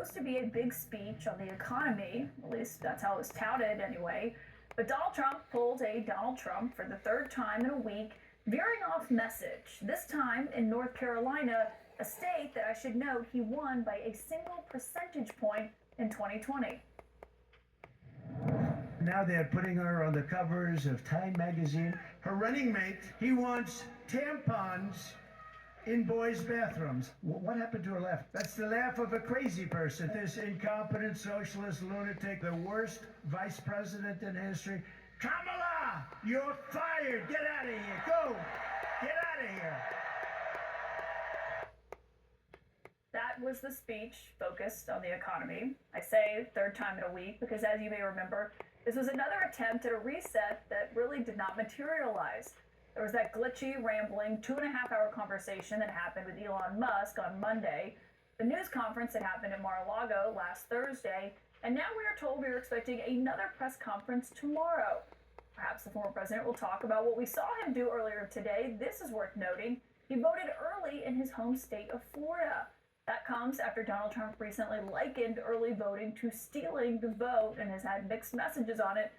supposed to be a big speech on the economy, at least that's how it was touted anyway. But Donald Trump pulled a Donald Trump for the third time in a week, veering off message. This time in North Carolina, a state that I should note he won by a single percentage point in 2020. Now they're putting her on the covers of Time magazine. Her running mate, he wants tampons in boys' bathrooms. What happened to her laugh? That's the laugh of a crazy person. This incompetent socialist lunatic, the worst vice president in history. Kamala, you're fired. Get out of here. Go. Get out of here. That was the speech focused on the economy. I say third time in a week because, as you may remember, this was another attempt at a reset that really did not materialize. There was that glitchy, rambling 2.5-hour conversation that happened with Elon Musk on Monday, the news conference that happened in Mar-a-Lago last Thursday, and now we are told we are expecting another press conference tomorrow. Perhaps the former president will talk about what we saw him do earlier today. This is worth noting. He voted early in his home state of Florida. That comes after Donald Trump recently likened early voting to stealing the vote and has had mixed messages on it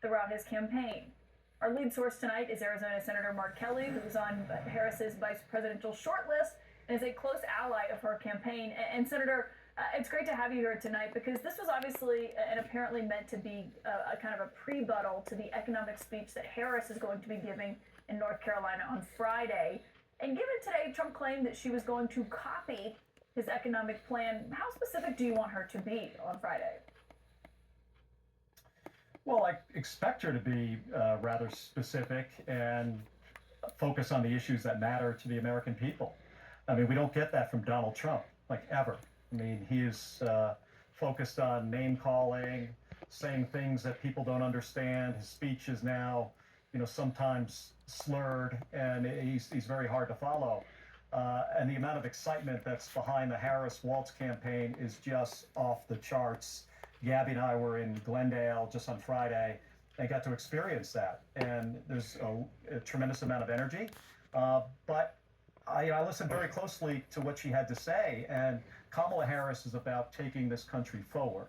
throughout his campaign. Our lead source tonight is Arizona Senator Mark Kelly, who's on Harris's vice presidential shortlist and is a close ally of her campaign. And Senator, it's great to have you here tonight because this was obviously and apparently meant to be a kind of a pre-buttal to the economic speech that Harris is going to be giving in North Carolina on Friday. And given today, Trump claimed that she was going to copy his economic plan. How specific do you want her to be on Friday? Well, I expect her to be rather specific and focus on the issues that matter to the American people. I mean, we don't get that from Donald Trump, like ever. I mean, he is focused on name calling, saying things that people don't understand. His speech is now, sometimes slurred, and he's very hard to follow. And the amount of excitement that's behind the Harris-Walz campaign is just off the charts. Gabby and I were in Glendale just on Friday and got to experience that. And there's a tremendous amount of energy. But I listened very closely to what she had to say. And Kamala Harris is about taking this country forward.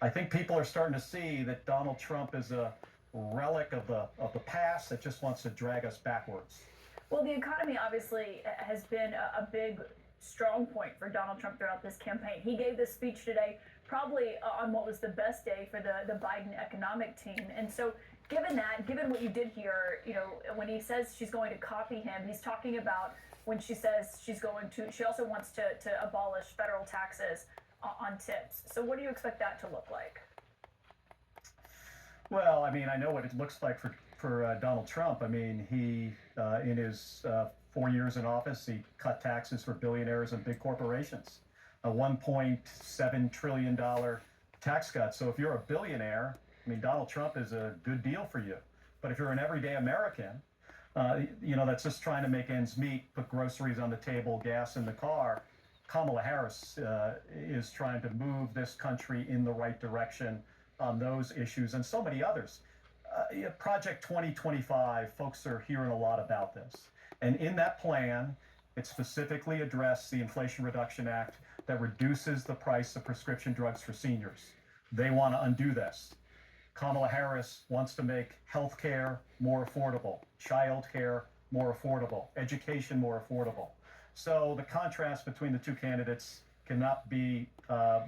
I think people are starting to see that Donald Trump is a relic of the past that just wants to drag us backwards. Well, the economy obviously has been a big strong point for Donald Trump throughout this campaign. He gave this speech today probably on what was the best day for the Biden economic team. And so given what you did here, when he says she's going to copy him, he's talking about when she says she also wants to abolish federal taxes on tips. So what do you expect that to look like? Well, I mean, I know what it looks like for Donald Trump. I mean, he, in his 4 years in office, he cut taxes for billionaires and big corporations. A $1.7 trillion tax cut. So if you're a billionaire, I mean, Donald Trump is a good deal for you. But if you're an everyday American, that's just trying to make ends meet, put groceries on the table, gas in the car, Kamala Harris is trying to move this country in the right direction on those issues and so many others. Project 2025, folks are hearing a lot about this. And in that plan, it specifically addressed the Inflation Reduction Act that reduces the price of prescription drugs for seniors. They want to undo this. Kamala Harris wants to make health care more affordable, child care more affordable, education more affordable. So the contrast between the two candidates cannot be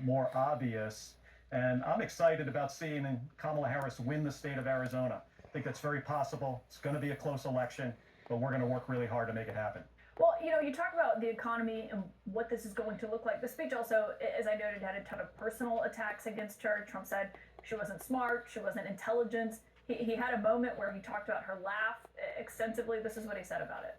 more obvious. And I'm excited about seeing Kamala Harris win the state of Arizona. I think that's very possible. It's going to be a close election, but we're going to work really hard to make it happen. Well, you talk about the economy and what this is going to look like. The speech also, as I noted, had a ton of personal attacks against her. Trump said she wasn't smart, she wasn't intelligent. He had a moment where he talked about her laugh extensively. This is what he said about it.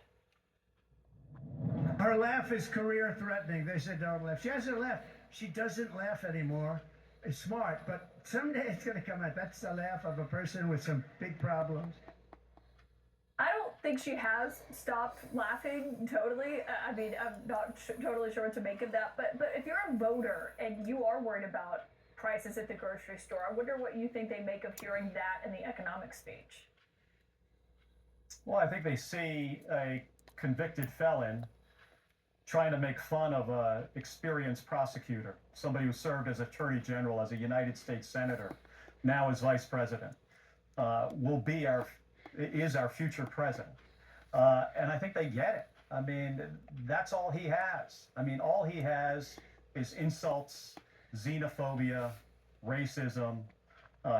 Her laugh is career threatening. They said don't laugh. She hasn't laughed. She doesn't laugh anymore. It's smart, but someday it's going to come out. That's the laugh of a person with some big problems. I don't think she has stopped laughing totally. I mean, I'm not totally sure what to make of that. But if you're a voter and you are worried about prices at the grocery store, I wonder what you think they make of hearing that in the economic speech. Well, I think they see a convicted felon trying to make fun of an experienced prosecutor, somebody who served as Attorney General, as a United States Senator, now as Vice President, is our future president. And I think they get it. I mean, that's all he has. I mean, all he has is insults, xenophobia, racism,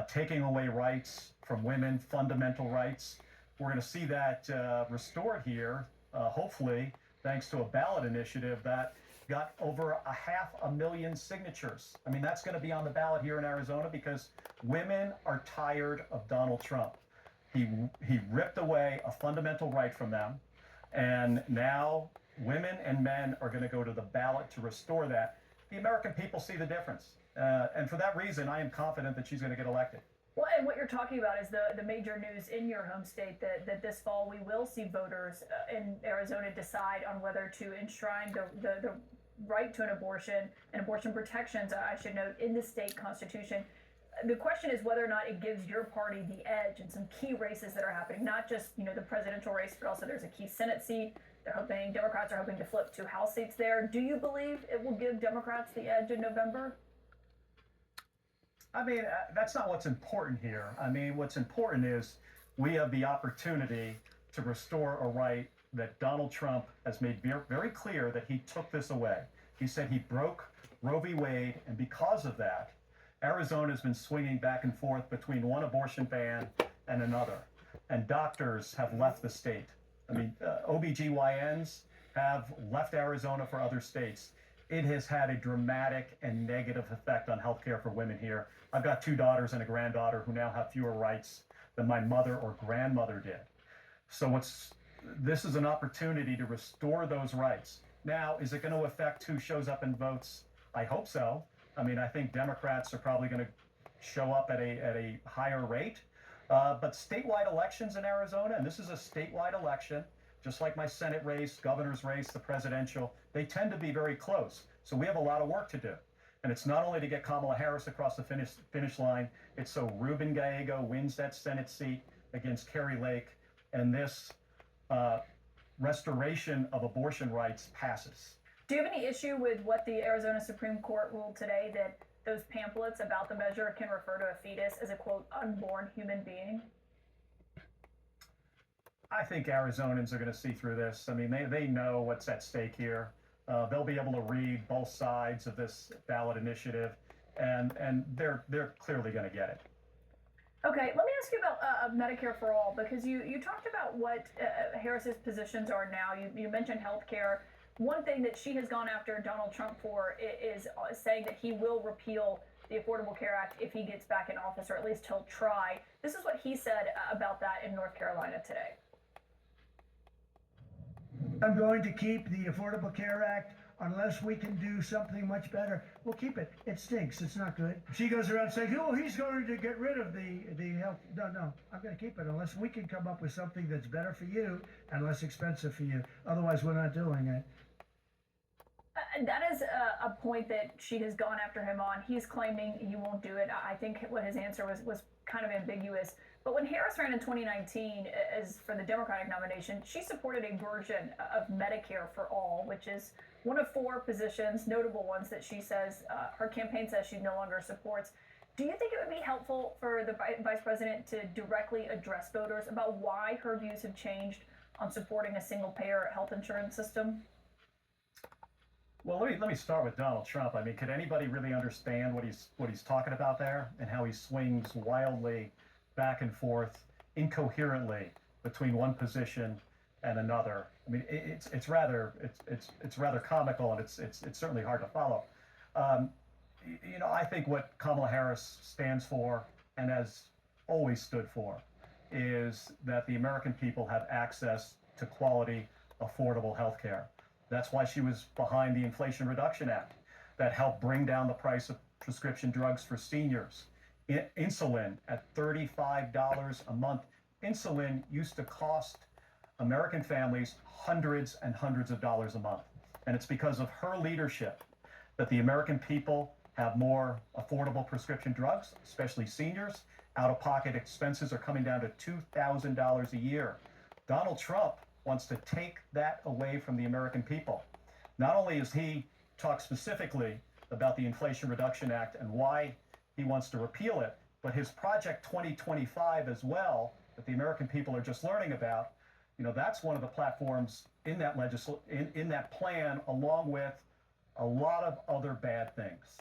taking away rights from women, fundamental rights. We're going to see that restored here, hopefully, thanks to a ballot initiative that got over 500,000 signatures. I mean, that's going to be on the ballot here in Arizona because women are tired of Donald Trump. He ripped away a fundamental right from them, and now women and men are going to go to the ballot to restore that. The American people see the difference, and for that reason, I am confident that she's going to get elected. Well, and what you're talking about is the major news in your home state that this fall we will see voters in Arizona decide on whether to enshrine the right to an abortion and abortion protections, I should note, in the state constitution. The question is whether or not it gives your party the edge in some key races that are happening, not just, the presidential race, but also there's a key Senate seat. Democrats are hoping to flip 2 House seats there. Do you believe it will give Democrats the edge in November? I mean, that's not what's important here. I mean, what's important is we have the opportunity to restore a right that Donald Trump has made very clear that he took this away. He said he broke Roe v. Wade, and because of that, Arizona has been swinging back and forth between one abortion ban and another, and doctors have left the state. I mean, OBGYNs have left Arizona for other states. It has had a dramatic and negative effect on healthcare for women here. I've got 2 daughters and a granddaughter who now have fewer rights than my mother or grandmother did. So this is an opportunity to restore those rights. Now, is it going to affect who shows up and votes? I hope so. I mean, I think Democrats are probably going to show up at a higher rate. But statewide elections in Arizona, and this is a statewide election, just like my Senate race, governor's race, the presidential, they tend to be very close. So we have a lot of work to do. And it's not only to get Kamala Harris across the finish line, it's so Ruben Gallego wins that Senate seat against Kari Lake, and this restoration of abortion rights passes. Do you have any issue with what the Arizona Supreme Court ruled today, that those pamphlets about the measure can refer to a fetus as a, quote, unborn human being? I think Arizonans are going to see through this. I mean, they know what's at stake here. They'll be able to read both sides of this ballot initiative, and they're clearly going to get it. Okay, let me ask you about Medicare for All, because you talked about what Harris's positions are now. You mentioned health care. One thing that she has gone after Donald Trump for is saying that he will repeal the Affordable Care Act if he gets back in office, or at least he'll try. This is what he said about that in North Carolina today. I'm going to keep the Affordable Care Act unless we can do something much better. We'll keep it. It stinks. It's not good. She goes around saying, oh, he's going to get rid of the health. No, I'm going to keep it unless we can come up with something that's better for you and less expensive for you. Otherwise, we're not doing it. And that is a point that she has gone after him on. He's claiming you won't do it. I think what his answer was kind of ambiguous. But when Harris ran in 2019 as for the Democratic nomination, she supported a version of Medicare for All, which is one of 4 positions, notable ones, that she says her campaign says she no longer supports. Do you think it would be helpful for the vice president to directly address voters about why her views have changed on supporting a single-payer health insurance system? Well, let me start with Donald Trump. I mean, could anybody really understand what he's talking about there, and how he swings wildly back and forth incoherently between one position and another? I mean, it's rather comical, and it's certainly hard to follow. I think what Kamala Harris stands for, and has always stood for, is that the American people have access to quality, affordable health care. That's why she was behind the Inflation Reduction Act that helped bring down the price of prescription drugs for seniors. Insulin at $35 a month. Insulin used to cost American families hundreds and hundreds of dollars a month. And it's because of her leadership that the American people have more affordable prescription drugs, especially seniors. Out-of-pocket expenses are coming down to $2,000 a year. Donald Trump wants to take that away from the American people. not only has he talked specifically about the Inflation Reduction Act and why he wants to repeal it, but his Project 2025 as well, that the American people are just learning about, that's one of the platforms in that in that plan, along with a lot of other bad things.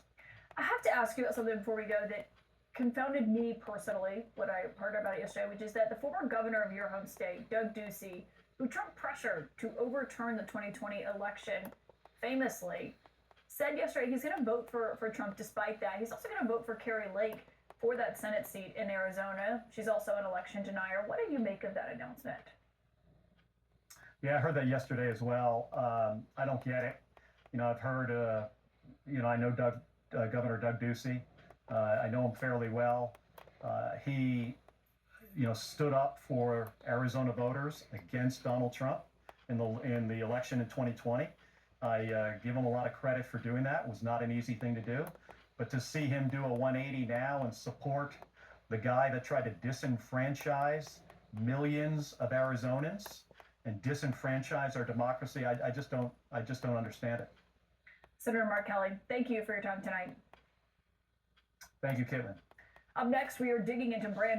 I have to ask you about something before we go that confounded me personally, what I heard about it yesterday, which is that the former governor of your home state, Doug Ducey, who Trump pressured to overturn the 2020 election, famously said yesterday he's going to vote for Trump despite that. He's also going to vote for Carrie Lake for that Senate seat in Arizona. She's also an election denier. What do you make of that announcement? Yeah, I heard that yesterday as well. I don't get it. I've heard, I know Governor Doug Ducey. I know him fairly well. He, stood up for Arizona voters against Donald Trump in the election in 2020. I give him a lot of credit for doing that. It was not an easy thing to do. But to see him do a 180 now and support the guy that tried to disenfranchise millions of Arizonans and disenfranchise our democracy, I just don't understand it. Senator Mark Kelly, thank you for your time tonight. Thank you, Caitlin. Up next, we are digging into brand new